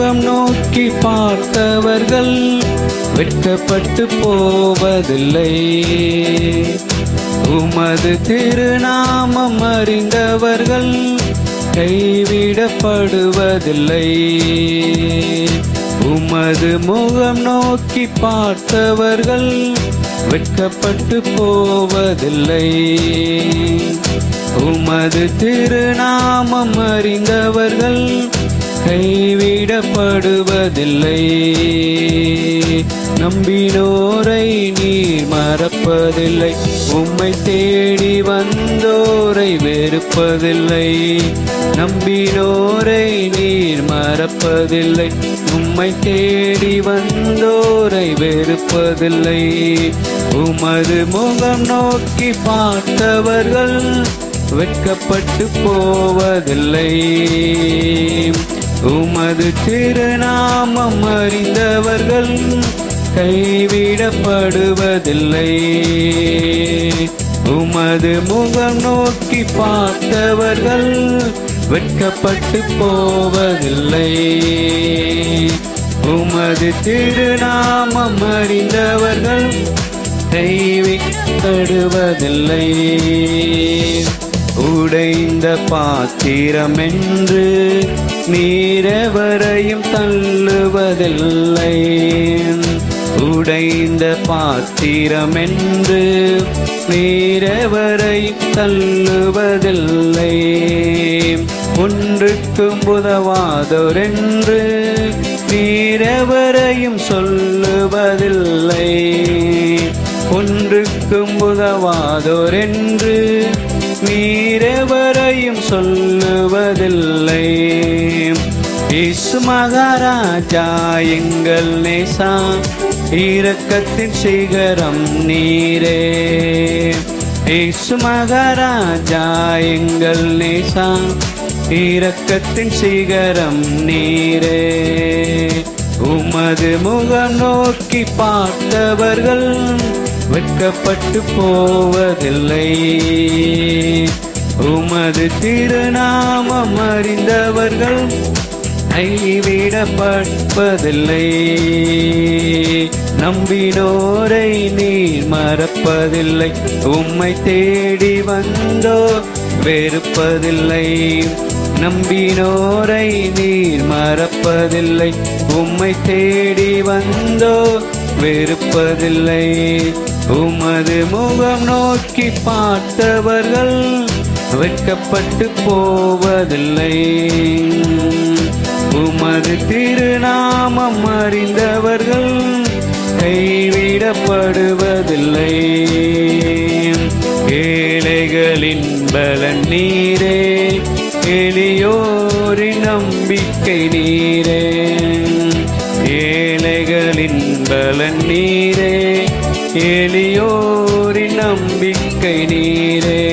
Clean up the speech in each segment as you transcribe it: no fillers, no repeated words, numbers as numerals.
முகம் நோக்கி பார்த்தவர்கள் வெட்கப்பட்டு போவதில்லை. உமது திருநாமம் அறிந்தவர்கள் கைவிடப்படுவதில்லை. உமது முகம் நோக்கி பார்த்தவர்கள் வெட்கப்பட்டு போவதில்லை. உமது திருநாமம் அறிந்தவர்கள் கைவிடப்படுவதில்லை. நம்பினோரை நீர் மறப்பதில்லை. உம்மை தேடி வந்தோரை வெறுப்பதில்லை. நம்பினோரை நீர் மறப்பதில்லை. உம்மை தேடி வந்தோரை வெறுப்பதில்லை. உமது முகம் நோக்கி பார்த்தவர்கள் வெட்கப்பட்டு போவதில்லை. உமது திருநாமம் அறிந்தவர்கள் கைவிடப்படுவதில்லை. உமது முகம் நோக்கி பார்த்தவர்கள் வெட்கப்பட்டு போவதில்லை. உமது திருநாமம் அறிந்தவர்கள் கைவிடப்படுவதில்லை. உடைந்த பாத்திரம் என்று நீரெவரையும் தள்ளுவதில்லை. உடைந்த பாத்திரம் என்று நீரெவரையும் தள்ளுவதில்லை. ஒன்றுக்கும் உதவாதோர் என்று நீரெவரையும் சொல்லுவதில்லை. ஒன்றுக்கும் உதவாதோர் என்று நீரெவரையும் சொல்லுவதில்லை. இயேசு மகாராஜா எங்கள் நேசா, இரக்கத்தின் சிகரம் நீரே. இயேசு மகாராஜா எங்கள் நேசா, இரக்கத்தின் சிகரம் நீரே. உமது முகம் நோக்கி பார்த்தவர்கள் வெட்கப்பட்டு போவதில்லை. உமது திருநாமம் அறிந்தவர்கள் கைவிடப்படுவதில்லை. நம்பினோரை நீர் மறப்பதில்லை. உம்மை தேடி வந்தோ வெறுப்பதில்லை. நம்பினோரை நீர் மறப்பதில்லை. உம்மை தேடி வந்தோ வெறுப்பதில்லை. உமது முகம் நோக்கி பார்த்தவர்கள் வெட்கப்பட்டு போவதில்லை. உமது திருநாமம் அறிந்தவர்கள் கைவிடப்படுவதில்லை. ஏழைகளின் பலன் நீரே, எளியோரின் நம்பிக்கை நீரே. ஏழைகளின் பலன் நீரே, எளியோரின் நம்பிக்கை நீரே.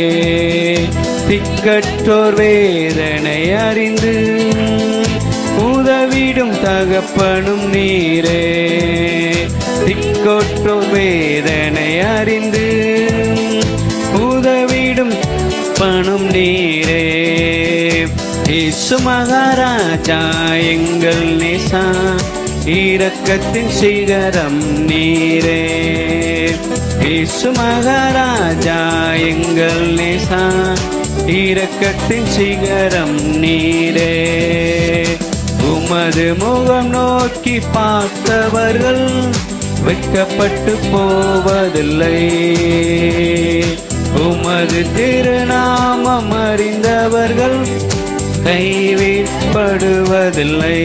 திக்கற்றோர் வேதனை அறிந்து உதவிடும் தகப்பனும் நீரே. திக்கற்றோர் வேதனை அறிந்து உதவிடும் பணும் நீரே. இயேசு மகாராஜா எங்கள் நேசா, இரக்கத்தின் சிகரம் நீரே. இயேசு மகாராஜா எங்கள் நேசா, இரக்கத்தின் சிகரம் நீரே. உமது முகம் நோக்கி பார்த்தவர்கள் வெட்கப்பட்டு போவதில்லை. உமது திருநாமம் அறிந்தவர்கள் கைவிடப்படுவதில்லை.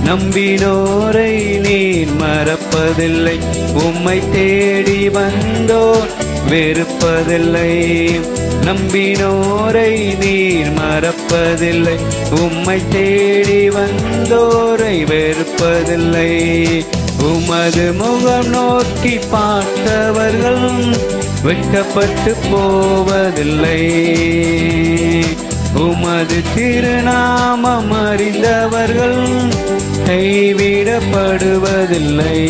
நம்பினோரை நீர் மறப்பதில்லை. உம்மை தேடி வந்தோர் வெறுப்பதில்லை. நம்பினோரை நீர் மறப்பதில்லை. உம்மை தேடி வந்தோரை வெறுப்பதில்லை. உமது முகம் நோக்கி பார்த்தவர்கள் வெட்கப்பட்டு போவதில்லை. உமது திருநாமம் அறிந்தவர்கள் கைவிடப்படுவதில்லை.